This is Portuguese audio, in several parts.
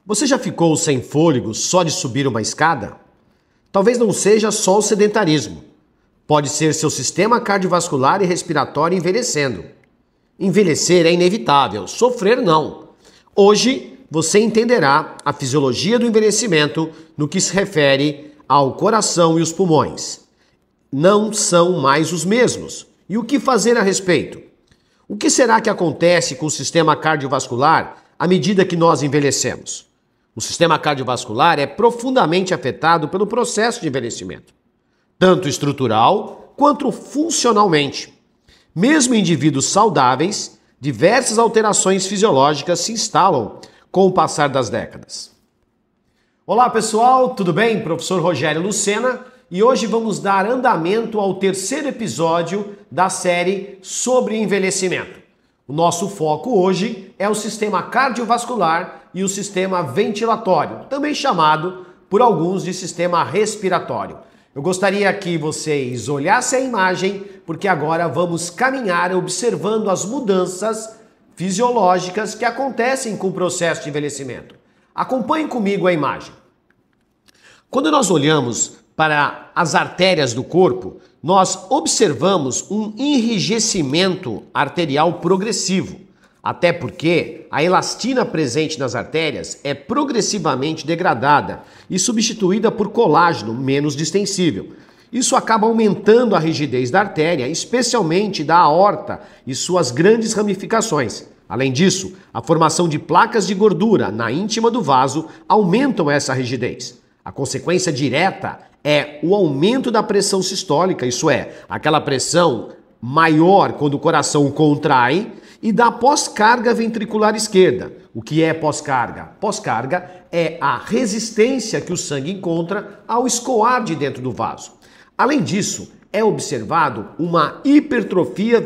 Você já ficou sem fôlego só de subir uma escada? Talvez não seja só o sedentarismo. Pode ser seu sistema cardiovascular e respiratório envelhecendo. Envelhecer é inevitável, sofrer não. Hoje você entenderá a fisiologia do envelhecimento no que se refere ao coração e os pulmões. Não são mais os mesmos. E o que fazer a respeito? O que será que acontece com o sistema cardiovascular à medida que nós envelhecemos? O sistema cardiovascular é profundamente afetado pelo processo de envelhecimento, tanto estrutural quanto funcionalmente. Mesmo em indivíduos saudáveis, diversas alterações fisiológicas se instalam com o passar das décadas. Olá pessoal, tudo bem? Professor Rogério Lucena, e hoje vamos dar andamento ao terceiro episódio da série sobre envelhecimento. O nosso foco hoje é o sistema cardiovascular e o sistema ventilatório, também chamado por alguns de sistema respiratório. Eu gostaria que vocês olhassem a imagem, porque agora vamos caminhar observando as mudanças fisiológicas que acontecem com o processo de envelhecimento. Acompanhem comigo a imagem. Quando nós olhamos para as artérias do corpo, nós observamos um enrijecimento arterial progressivo, até porque a elastina presente nas artérias é progressivamente degradada e substituída por colágeno menos distensível. Isso acaba aumentando a rigidez da artéria, especialmente da aorta e suas grandes ramificações. Além disso, a formação de placas de gordura na íntima do vaso aumentam essa rigidez. A consequência direta é o aumento da pressão sistólica, isso é, aquela pressão maior quando o coração contrai, e da pós-carga ventricular esquerda. O que é pós-carga? Pós-carga é a resistência que o sangue encontra ao escoar de dentro do vaso. Além disso, é observado uma hipertrofia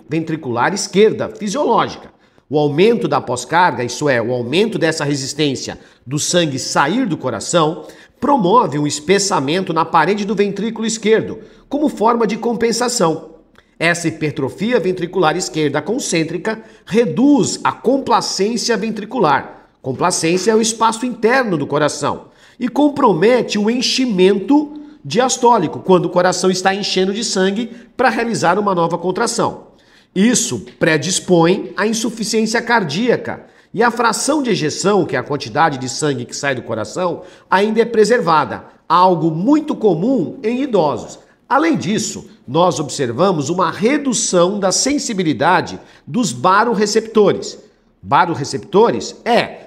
ventricular esquerda fisiológica. O aumento da pós-carga, isso é, o aumento dessa resistência do sangue sair do coração, promove um espessamento na parede do ventrículo esquerdo, como forma de compensação. Essa hipertrofia ventricular esquerda concêntrica reduz a complacência ventricular. Complacência é o espaço interno do coração e compromete o enchimento diastólico, quando o coração está enchendo de sangue para realizar uma nova contração. Isso predispõe à insuficiência cardíaca e a fração de ejeção, que é a quantidade de sangue que sai do coração, ainda é preservada, algo muito comum em idosos. Além disso, nós observamos uma redução da sensibilidade dos baroreceptores. Baroreceptores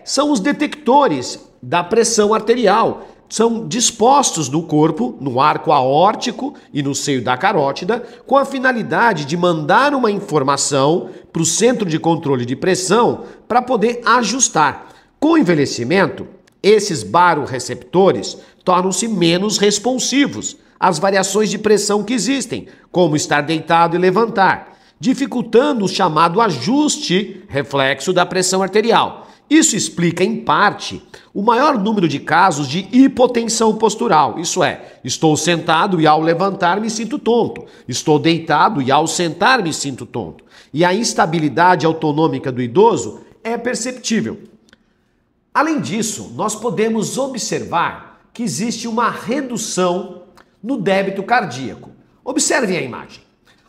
são os detectores da pressão arterial. São dispostos no corpo, no arco aórtico e no seio da carótida, com a finalidade de mandar uma informação para o centro de controle de pressão para poder ajustar. Com o envelhecimento, esses baroreceptores tornam-se menos responsivos às variações de pressão que existem, como estar deitado e levantar, dificultando o chamado ajuste reflexo da pressão arterial. Isso explica, em parte, o maior número de casos de hipotensão postural. Isso é, estou sentado e ao levantar me sinto tonto. Estou deitado e ao sentar me sinto tonto. E a instabilidade autonômica do idoso é perceptível. Além disso, nós podemos observar que existe uma redução no débito cardíaco. Observem a imagem.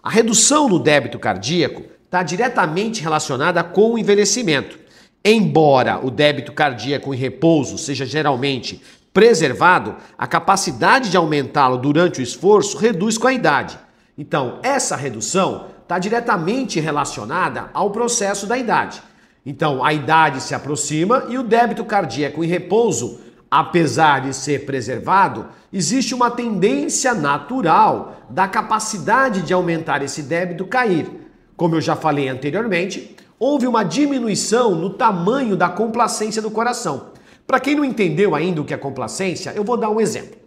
A redução no débito cardíaco está diretamente relacionada com o envelhecimento. Embora o débito cardíaco em repouso seja geralmente preservado, a capacidade de aumentá-lo durante o esforço reduz com a idade. Então, essa redução está diretamente relacionada ao processo da idade. Então, a idade se aproxima e o débito cardíaco em repouso, apesar de ser preservado, existe uma tendência natural da capacidade de aumentar esse débito cair. Como eu já falei anteriormente, houve uma diminuição no tamanho da complacência do coração. Para quem não entendeu ainda o que é complacência, eu vou dar um exemplo.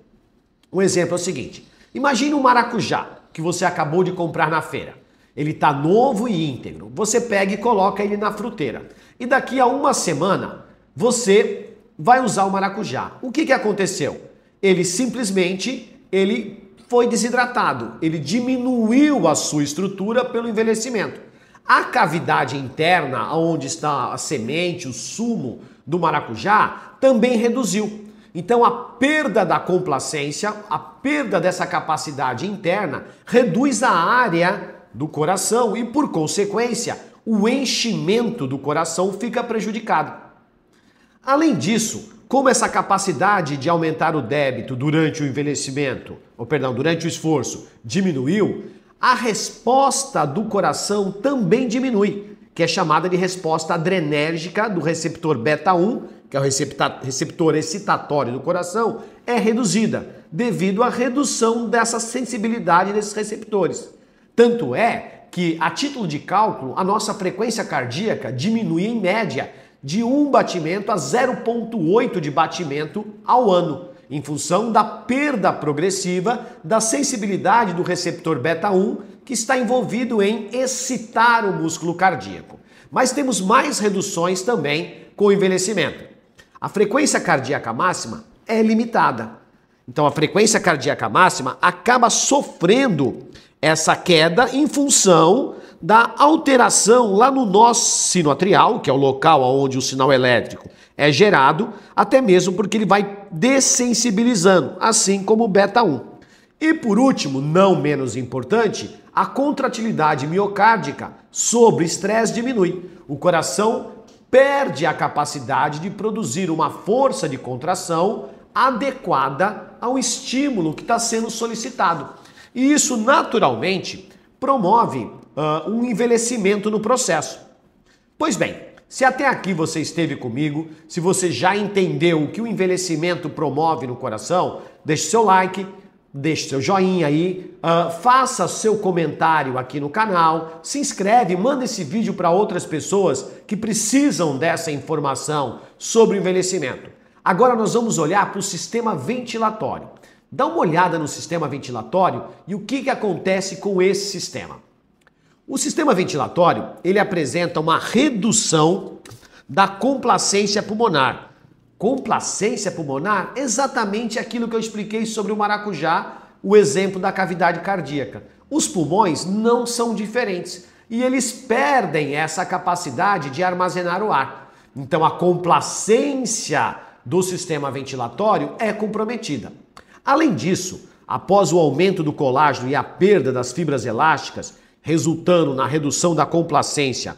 Um exemplo é o seguinte: imagine um maracujá que você acabou de comprar na feira. Ele está novo e íntegro. Você pega e coloca ele na fruteira. E daqui a uma semana, você vai usar o maracujá. O que aconteceu? Ele simplesmente foi desidratado. Ele diminuiu a sua estrutura pelo envelhecimento. A cavidade interna, onde está a semente, o sumo do maracujá também reduziu. Então a perda da complacência, a perda dessa capacidade interna, reduz a área do coração e, por consequência, o enchimento do coração fica prejudicado. Além disso, como essa capacidade de aumentar o débito durante o envelhecimento, durante o esforço, diminuiu, a resposta do coração também diminui, que é chamada de resposta adrenérgica do receptor beta-1, que é o receptor excitatório do coração, é reduzida, devido à redução dessa sensibilidade desses receptores. Tanto é que, a título de cálculo, a nossa frequência cardíaca diminui em média de 1 batimento a 0,8 de batimento ao ano, em função da perda progressiva da sensibilidade do receptor beta-1, que está envolvido em excitar o músculo cardíaco. Mas temos mais reduções também com o envelhecimento. A frequência cardíaca máxima é limitada. Então a frequência cardíaca máxima acaba sofrendo essa queda em função da alteração lá no nó sinoatrial, que é o local onde o sinal elétrico é gerado, até mesmo porque ele vai dessensibilizando, assim como o beta-1. E por último, não menos importante, a contratilidade miocárdica sob estresse diminui. O coração perde a capacidade de produzir uma força de contração adequada ao estímulo que está sendo solicitado. E isso naturalmente promove um envelhecimento no processo. Pois bem, se até aqui você esteve comigo, se você já entendeu o que o envelhecimento promove no coração, deixe seu like, deixe seu joinha aí, faça seu comentário aqui no canal, se inscreve, manda esse vídeo para outras pessoas que precisam dessa informação sobre o envelhecimento. Agora nós vamos olhar para o sistema ventilatório. Dá uma olhada no sistema ventilatório e o que acontece com esse sistema. O sistema ventilatório, ele apresenta uma redução da complacência pulmonar. Complacência pulmonar? Exatamente aquilo que eu expliquei sobre o maracujá, o exemplo da cavidade cardíaca. Os pulmões não são diferentes e eles perdem essa capacidade de armazenar o ar. Então a complacência do sistema ventilatório é comprometida. Além disso, após o aumento do colágeno e a perda das fibras elásticas, resultando na redução da complacência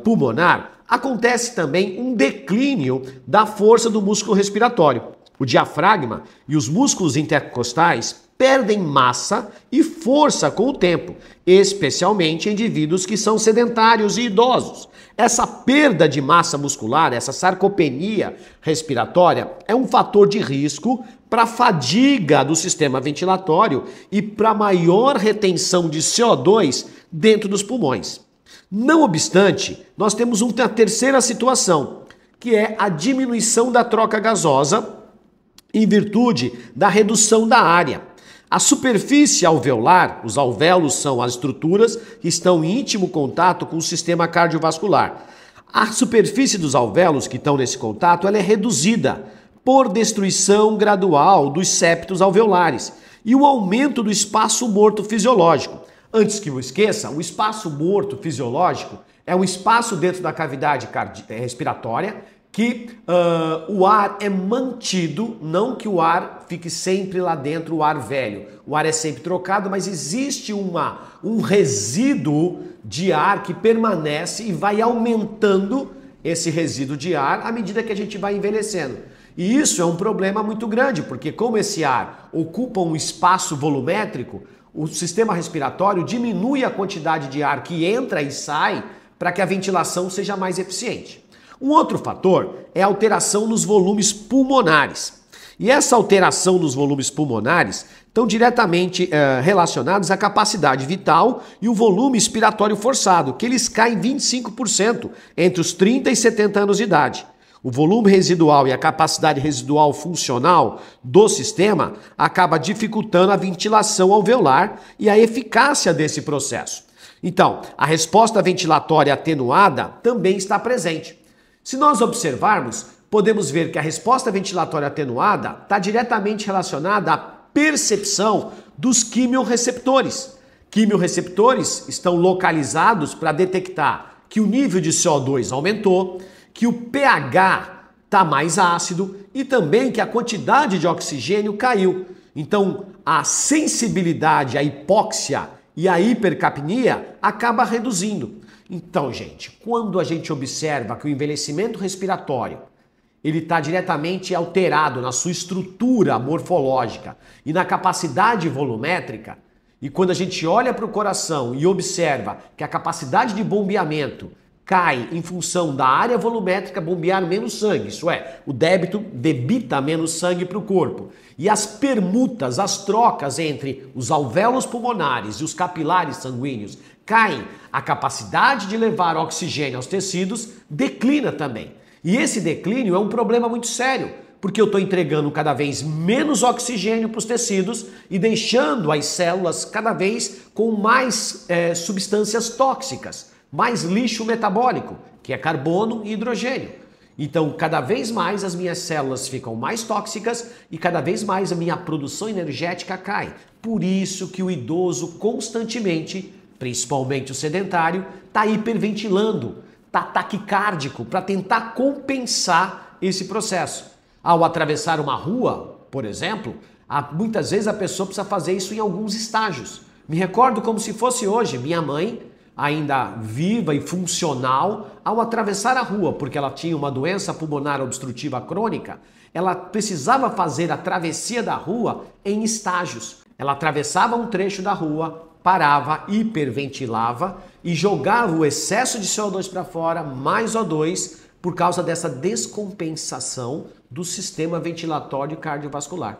pulmonar, acontece também um declínio da força do músculo respiratório. O diafragma e os músculos intercostais perdem massa e força com o tempo, especialmente em indivíduos que são sedentários e idosos. Essa perda de massa muscular, essa sarcopenia respiratória, é um fator de risco para a fadiga do sistema ventilatório e para maior retenção de CO2 dentro dos pulmões. Não obstante, nós temos uma terceira situação, que é a diminuição da troca gasosa em virtude da redução da área. A superfície alveolar, os alvéolos são as estruturas que estão em íntimo contato com o sistema cardiovascular. A superfície dos alvéolos que estão nesse contato, ela é reduzida por destruição gradual dos septos alveolares e o aumento do espaço morto fisiológico. Antes que eu esqueça, o espaço morto fisiológico é um espaço dentro da cavidade respiratória que o ar é mantido, não que o ar fique sempre lá dentro, o ar velho. O ar é sempre trocado, mas existe um resíduo de ar que permanece e vai aumentando esse resíduo de ar à medida que a gente vai envelhecendo. E isso é um problema muito grande, porque como esse ar ocupa um espaço volumétrico, o sistema respiratório diminui a quantidade de ar que entra e sai para que a ventilação seja mais eficiente. Um outro fator é a alteração nos volumes pulmonares. E essa alteração nos volumes pulmonares estão diretamente relacionados à capacidade vital e o volume expiratório forçado, que eles caem 25% entre os 30 e 70 anos de idade. O volume residual e a capacidade residual funcional do sistema acaba dificultando a ventilação alveolar e a eficácia desse processo. Então, a resposta ventilatória atenuada também está presente. Se nós observarmos, podemos ver que a resposta ventilatória atenuada está diretamente relacionada à percepção dos quimiorreceptores. Quimiorreceptores estão localizados para detectar que o nível de CO2 aumentou que o pH está mais ácido e também que a quantidade de oxigênio caiu. Então, a sensibilidade à hipóxia e à hipercapnia acaba reduzindo. Então, gente, quando a gente observa que o envelhecimento respiratório ele está diretamente alterado na sua estrutura morfológica e na capacidade volumétrica, e quando a gente olha para o coração e observa que a capacidade de bombeamento cai em função da área volumétrica bombear menos sangue, isso é, o débito debita menos sangue para o corpo, e as permutas, as trocas entre os alvéolos pulmonares e os capilares sanguíneos caem, a capacidade de levar oxigênio aos tecidos declina também. E esse declínio é um problema muito sério, porque eu estou entregando cada vez menos oxigênio para os tecidos e deixando as células cada vez com mais substâncias tóxicas, mais lixo metabólico, que é carbono e hidrogênio. Então, cada vez mais as minhas células ficam mais tóxicas e cada vez mais a minha produção energética cai. Por isso que o idoso constantemente, principalmente o sedentário, está hiperventilando, está taquicárdico para tentar compensar esse processo. Ao atravessar uma rua, por exemplo, muitas vezes a pessoa precisa fazer isso em alguns estágios. Me recordo como se fosse hoje, minha mãe, ainda viva e funcional, ao atravessar a rua, porque ela tinha uma doença pulmonar obstrutiva crônica, ela precisava fazer a travessia da rua em estágios. Ela atravessava um trecho da rua, parava, hiperventilava e jogava o excesso de CO2 para fora, mais O2, por causa dessa descompensação do sistema ventilatório cardiovascular.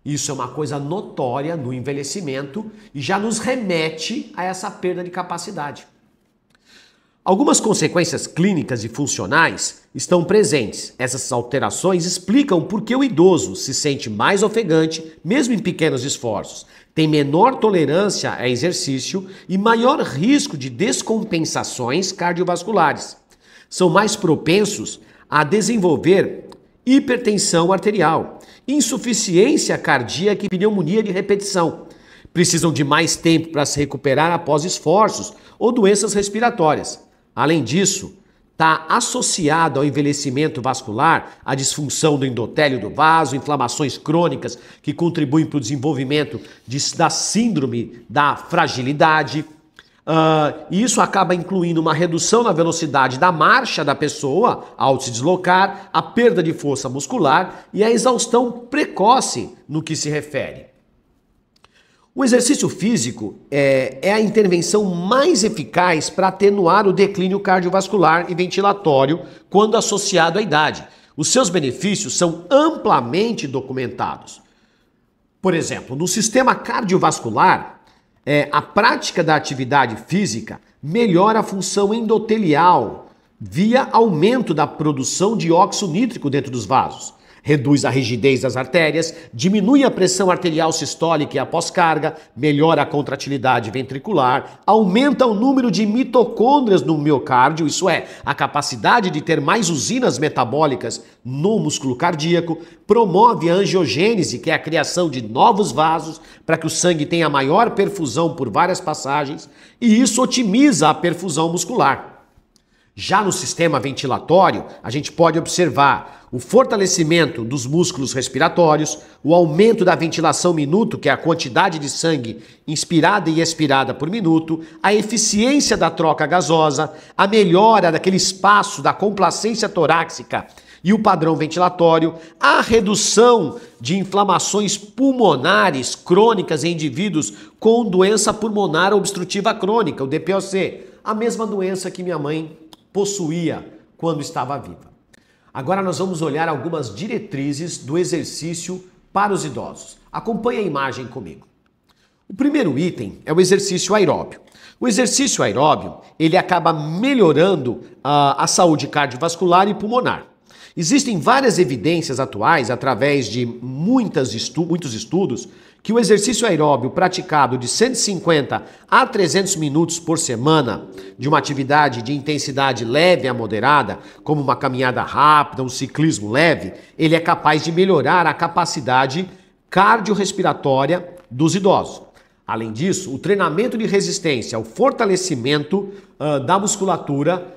Isso é uma coisa notória no envelhecimento e já nos remete a essa perda de capacidade. Algumas consequências clínicas e funcionais estão presentes. Essas alterações explicam por que o idoso se sente mais ofegante, mesmo em pequenos esforços, tem menor tolerância a exercício e maior risco de descompensações cardiovasculares. São mais propensos a desenvolver hipertensão arterial, insuficiência cardíaca e pneumonia de repetição. Precisam de mais tempo para se recuperar após esforços ou doenças respiratórias. Além disso, está associado ao envelhecimento vascular a disfunção do endotélio do vaso, inflamações crônicas que contribuem para o desenvolvimento da síndrome da fragilidade. E isso acaba incluindo uma redução na velocidade da marcha da pessoa ao se deslocar, a perda de força muscular e a exaustão precoce no que se refere. O exercício físico é a intervenção mais eficaz para atenuar o declínio cardiovascular e ventilatório quando associado à idade. Os seus benefícios são amplamente documentados. Por exemplo, no sistema cardiovascular, a prática da atividade física melhora a função endotelial via aumento da produção de óxido nítrico dentro dos vasos. Reduz a rigidez das artérias, diminui a pressão arterial sistólica e a pós-carga, melhora a contratilidade ventricular, aumenta o número de mitocôndrias no miocárdio, isso é, a capacidade de ter mais usinas metabólicas no músculo cardíaco, promove a angiogênese, que é a criação de novos vasos, para que o sangue tenha maior perfusão por várias passagens, e isso otimiza a perfusão muscular. Já no sistema ventilatório, a gente pode observar o fortalecimento dos músculos respiratórios, o aumento da ventilação minuto, que é a quantidade de sangue inspirada e expirada por minuto, a eficiência da troca gasosa, a melhora daquele espaço da complacência torácica e o padrão ventilatório, a redução de inflamações pulmonares crônicas em indivíduos com doença pulmonar obstrutiva crônica, o DPOC, a mesma doença que minha mãe possuía quando estava viva. Agora nós vamos olhar algumas diretrizes do exercício para os idosos. Acompanhe a imagem comigo. O primeiro item é o exercício aeróbio. O exercício aeróbio, ele acaba melhorando a saúde cardiovascular e pulmonar. Existem várias evidências atuais, através de muitos estudos, que o exercício aeróbio praticado de 150 a 300 minutos por semana, de uma atividade de intensidade leve a moderada, como uma caminhada rápida, um ciclismo leve, ele é capaz de melhorar a capacidade cardiorrespiratória dos idosos. Além disso, o treinamento de resistência, o fortalecimento da musculatura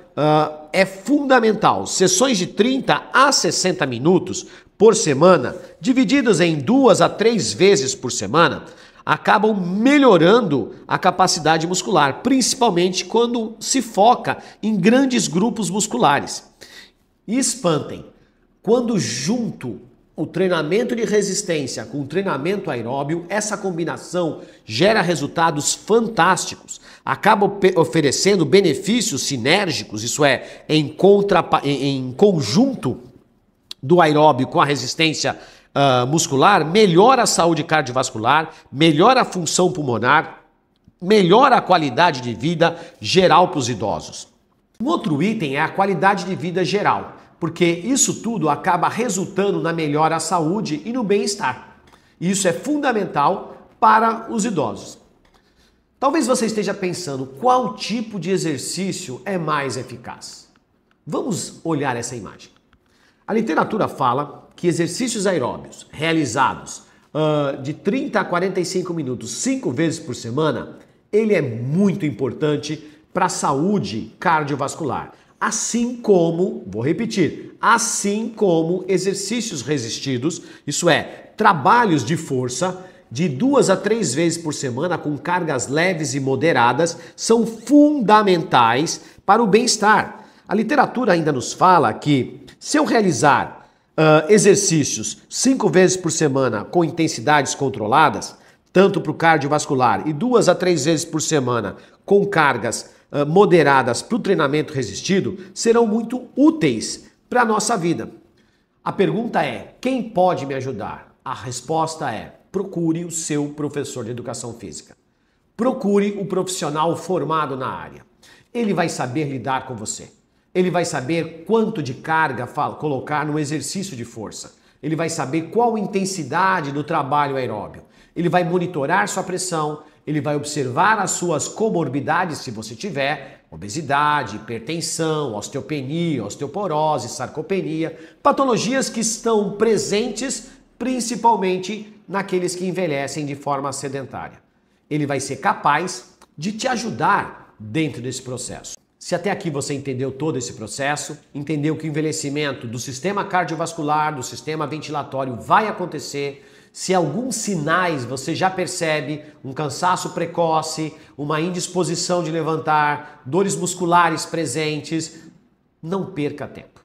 é fundamental. Sessões de 30 a 60 minutos por semana, divididas em 2 a 3 vezes por semana, acabam melhorando a capacidade muscular, principalmente quando se foca em grandes grupos musculares. E espantem, quando junto o treinamento de resistência com o treinamento aeróbio, essa combinação gera resultados fantásticos. Acaba oferecendo benefícios sinérgicos, isso é, em conjunto do aeróbio com a resistência muscular, melhora a saúde cardiovascular, melhora a função pulmonar, melhora a qualidade de vida geral para os idosos. Um outro item é a qualidade de vida geral, porque isso tudo acaba resultando na melhora da saúde e no bem-estar. Isso é fundamental para os idosos. Talvez você esteja pensando qual tipo de exercício é mais eficaz. Vamos olhar essa imagem. A literatura fala que exercícios aeróbios realizados de 30 a 45 minutos, 5 vezes por semana, ele é muito importante para a saúde cardiovascular. Assim como, vou repetir, assim como exercícios resistidos, isso é, trabalhos de força de 2 a 3 vezes por semana com cargas leves e moderadas, são fundamentais para o bem-estar. A literatura ainda nos fala que se eu realizar exercícios 5 vezes por semana com intensidades controladas, tanto para o cardiovascular, e 2 a 3 vezes por semana com cargas moderadas para o treinamento resistido, serão muito úteis para a nossa vida. A pergunta é, quem pode me ajudar? A resposta é, procure o seu professor de educação física. Procure o profissional formado na área. Ele vai saber lidar com você. Ele vai saber quanto de carga colocar no exercício de força. Ele vai saber qual intensidade do trabalho aeróbio. Ele vai monitorar sua pressão, ele vai observar as suas comorbidades, se você tiver, obesidade, hipertensão, osteopenia, osteoporose, sarcopenia, patologias que estão presentes principalmente naqueles que envelhecem de forma sedentária. Ele vai ser capaz de te ajudar dentro desse processo. Se até aqui você entendeu todo esse processo, entendeu que o envelhecimento do sistema cardiovascular, do sistema ventilatório vai acontecer, se alguns sinais você já percebe, um cansaço precoce, uma indisposição de levantar, dores musculares presentes, não perca tempo.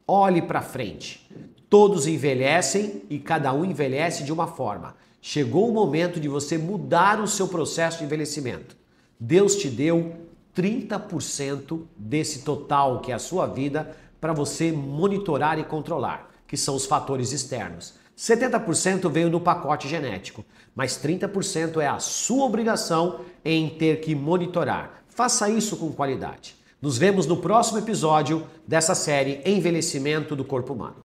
Olhe para frente. Todos envelhecem e cada um envelhece de uma forma. Chegou o momento de você mudar o seu processo de envelhecimento. Deus te deu 30% desse total que é a sua vida para você monitorar e controlar, que são os fatores externos. 70% veio no pacote genético, mas 30% é a sua obrigação em ter que monitorar. Faça isso com qualidade. Nos vemos no próximo episódio dessa série Envelhecimento do Corpo Humano.